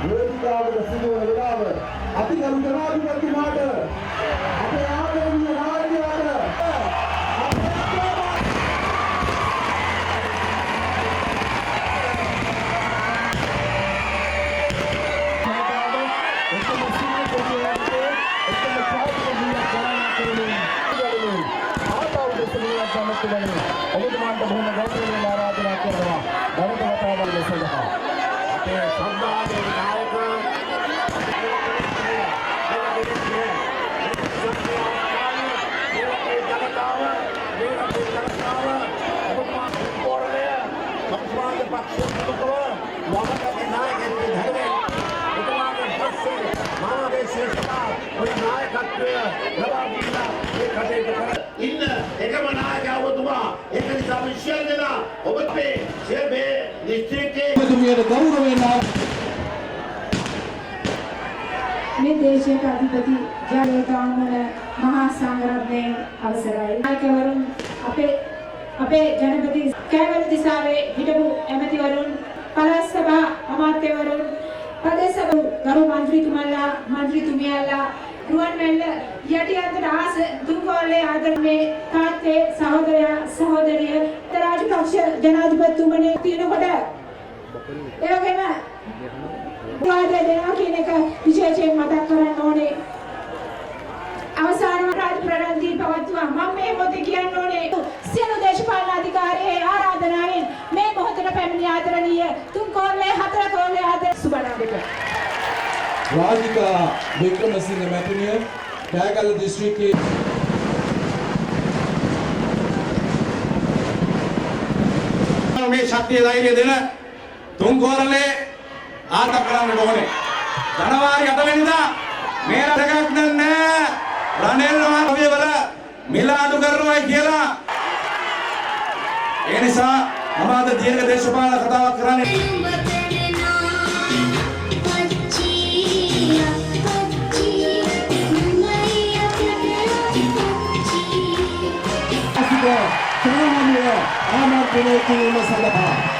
වේදිකාවට සිදුවන වෙලාව අතිගරු ජනාධිපතිතුමාට අපේ ආදරණීය රාජ්‍යයට ඔබතුමාට බොහොම ගෞරවයෙන් ආරාධනා කරනවා ධර්ම කතාවල සඳහා අපේ සම්මානීය නායක ඉන්න එකම නායකවතුමා ඒක නිසා විශ්වාස දෙනා ඔබේ සේබේ දිස්ත්‍රික්කයේ ඔබතුමියට ගෞරවයෙන් මේ දේශයට අධිපති ජයග්‍රහණ මහා සංඝරත්නයේ අවසරයි. නායකවරුන් අපේ ජනපති කෑවල දිසාවේ හිටපු ඇමතිවරුන් පළාත් සභා අමාත්‍යවරුන් ප්‍රදේශ සභා ගරු මන්ත්‍රීතුමන්ලා මන්ත්‍රීතුමියලා රුවන්වැල්ල යටිඅන්තර ආස දුම්කොල්ලේ ආදරණීය තාත්තේ සහෝදරයා සහෝදරිය රාජපක්ෂ ජනාධිපතිතුමනි තිනකොට ඒ වගේම වාදය දෙනවා කියන එක විශේෂයෙන් මතක් කරන්න ඕනේ. අවසාන රාජ ප්‍රණන්දී පවත්වුවා. මම මේ මොහොතේ කියන්න ඕනේ සියලු දේශපාලන අධිකාරියේ ආරාධනාවෙන් මේ මොහොතට පැමිණි ආදරණීය තුන්කොල්ලේ හතර කොල්ලේ ආදර සුබනාදක රාජිකා වික්‍රමසිංහ මැතිණිය කෑගල්ල දිස්ත්‍රික්කයේ මේ ශක්තිය ධෛර්යය දෙන තුන්කොල්ලේ ආත කරන්න ඕනේ. ජනවාරි 8 වෙනිදා මේ රටක් නැහැ. රනිල් වල මිල අඩු කරනවා කියලා. ඒ නිසා මම අද දීර්ඝ දේශපාලන කතාවක් කරන්නේ. සාමාන්‍ය ආමන්ත්‍රණය කිරීම සඳහා